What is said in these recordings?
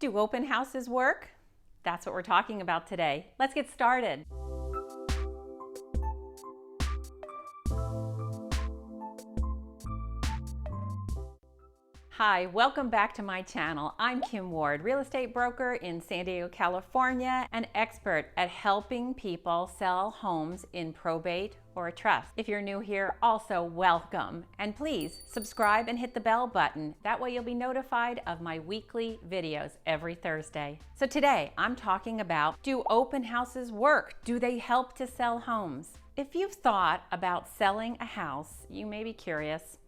Do open houses work? That's what we're talking about today. Let's get started. Hi, welcome back to my channel. I'm Kim Ward, real estate broker in San Diego, California, and expert at helping people sell homes in probate or a trust. If you're new here, also welcome. And please subscribe and hit the bell button. That way you'll be notified of my weekly videos every Thursday. So today I'm talking about, do open houses work? Do they help to sell homes? If you've thought about selling a house, you may be curious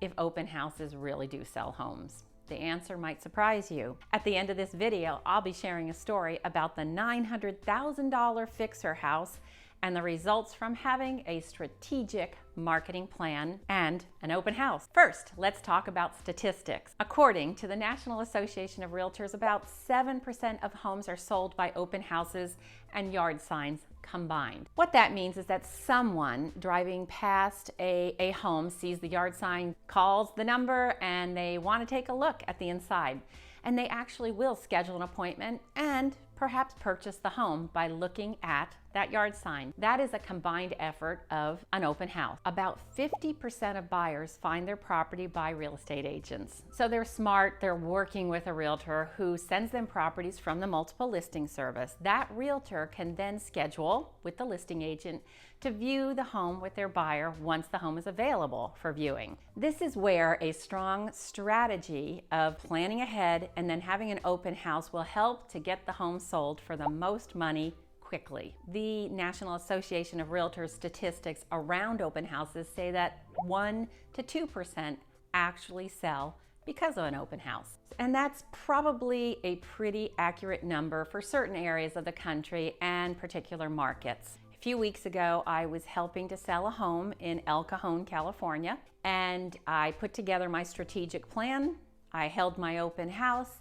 if open houses really do sell homes. The answer might surprise you. At the end of this video, I'll be sharing a story about the $900,000 fixer house and the results from having a strategic marketing plan and an open house. First, let's talk about statistics. According to the National Association of Realtors, about 7% of homes are sold by open houses and yard signs combined. What that means is that someone driving past a home sees the yard sign, calls the number, and they want to take a look at the inside. And they actually will schedule an appointment and perhaps purchase the home by looking at that yard sign. That is a combined effort of an open house. About 50% of buyers find their property by real estate agents. So they're smart, they're working with a realtor who sends them properties from the multiple listing service. That realtor can then schedule with the listing agent to view the home with their buyer once the home is available for viewing. This is where a strong strategy of planning ahead and then having an open house will help to get the home sold for the most money quickly. The National Association of Realtors statistics around open houses say that 1% to 2% actually sell because of an open house. And that's probably a pretty accurate number for certain areas of the country and particular markets. A few weeks ago, I was helping to sell a home in El Cajon, California, and I put together my strategic plan. I held my open house,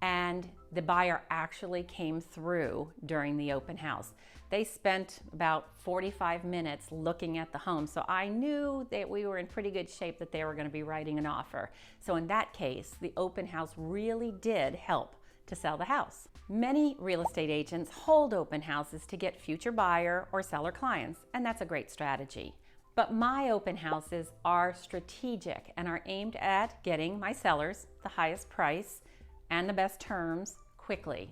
and the buyer actually came through during the open house. They spent about 45 minutes looking at the home, so I knew that we were in pretty good shape that they were going to be writing an offer. So in that case, the open house really did help to sell the house. Many real estate agents hold open houses to get future buyer or seller clients, and that's a great strategy. But my open houses are strategic and are aimed at getting my sellers the highest price and the best terms quickly.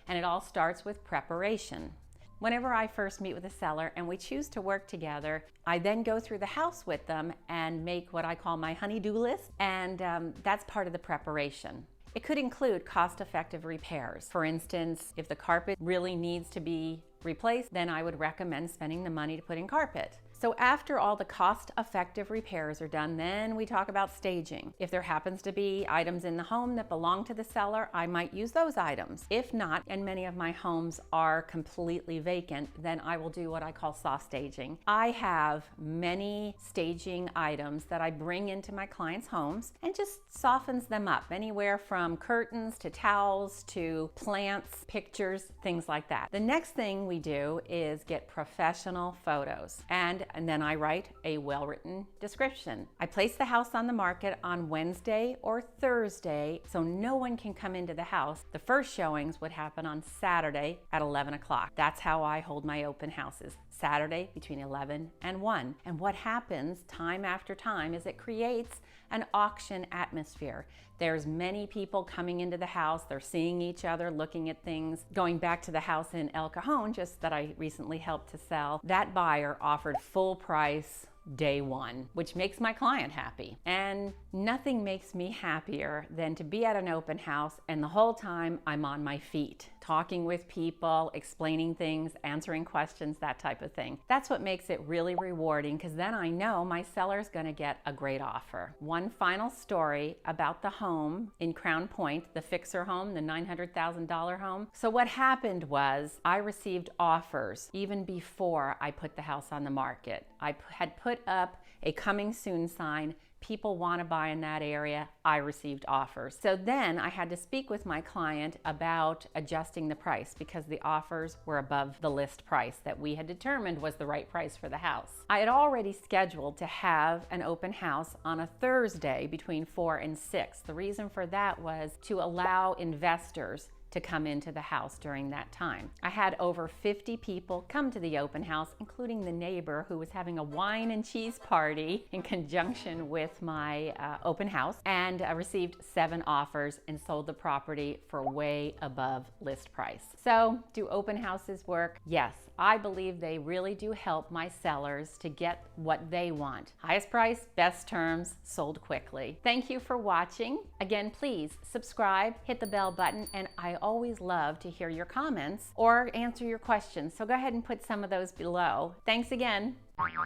And it all starts with preparation. Whenever I first meet with a seller and we choose to work together, I then go through the house with them and make what I call my honey-do list, and that's part of the preparation. It could include cost-effective repairs. For instance, if the carpet really needs to be replaced, then I would recommend spending the money to put in carpet. So after all the cost-effective repairs are done, then we talk about staging. If there happens to be items in the home that belong to the seller, I might use those items. If not, and many of my homes are completely vacant, then I will do what I call soft staging. I have many staging items that I bring into my clients' homes and just softens them up, anywhere from curtains to towels to plants, pictures, things like that. The next thing we do is get professional photos, and then I write a well-written description. I place the house on the market on Wednesday or Thursday so no one can come into the house. The first showings would happen on Saturday at 11 o'clock. That's how I hold my open houses. Saturday between 11 and 1. And what happens time after time is it creates an auction atmosphere. There's many people coming into the house, they're seeing each other, looking at things. Going back to the house in El Cajon, just that I recently helped to sell, that buyer offered full price day one, which makes my client happy. And nothing makes me happier than to be at an open house and the whole time I'm on my feet, talking with people, explaining things, answering questions, that type of thing. That's what makes it really rewarding, because then I know my seller's gonna get a great offer. One final story about the home in Crown Point, the fixer home, the $900,000 home. So what happened was I received offers even before I put the house on the market. I had put up a coming soon sign People want to buy in that area. I received offers. So then I had to speak with my client about adjusting the price because the offers were above the list price that we had determined was the right price for the house. I had already scheduled to have an open house on a Thursday between 4 and 6. The reason for that was to allow investors to come into the house during that time. I had over 50 people come to the open house, including the neighbor who was having a wine and cheese party in conjunction with my open house, and received 7 offers and sold the property for way above list price. So, do open houses work? Yes. I believe they really do help my sellers to get what they want. Highest price, best terms, sold quickly. Thank you for watching. Again, please subscribe, hit the bell button, and I always love to hear your comments or answer your questions. So go ahead and put some of those below. Thanks again. Maybe a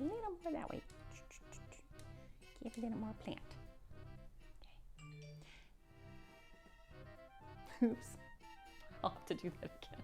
little more that way. Give a little more plant. Okay. Oops. I'll have to do that again.